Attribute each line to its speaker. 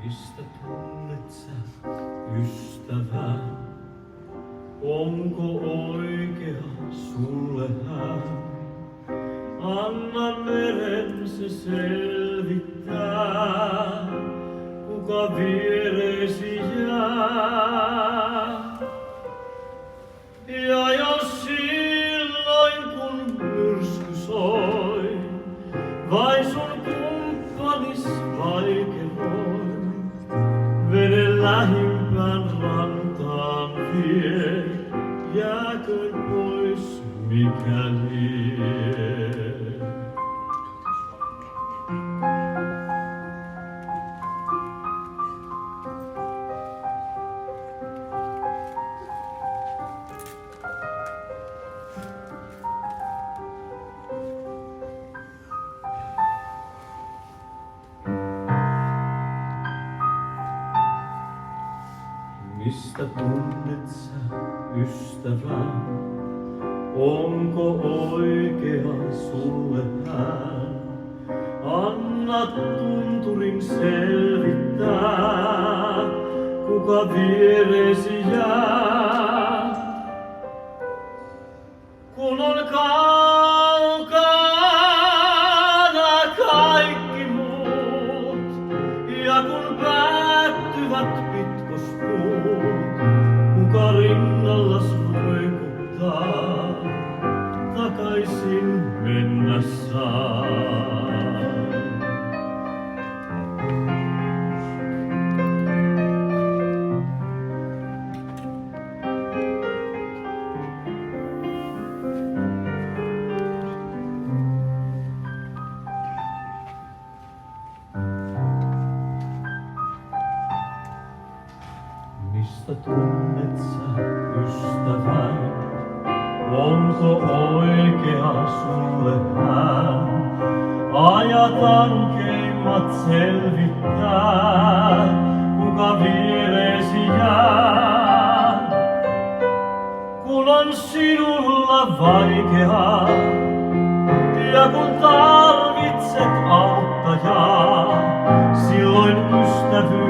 Speaker 1: Mistä tunnet sä ystävää? Onko oikea sulle hän? Anna meren se selvittää, kuka viereesi jää. Ja jos silloin kun myrsky soi, vai sun kumppanis vaikeroin, veden lähimpään rantaan vie, jääköön pois mikä lie. Mistä tunnet sä ystävää? Onko oikea sulle hän? Anna tunturin selvittää, kuka viereesi jää. Kun on kaukana kaikki muut, ja kun päättyvät pitkospuut, kuka rinnallas roikuttaa, takaisin mennä saa. Mistä tunnet sä ystävän? Onko oikea sulle hän? Ajat ankeimmat selvittää, kuka viereesi jää. Kun on sinulla vaikeaa, ja kun tarvitset auttajaa, silloin ystävyys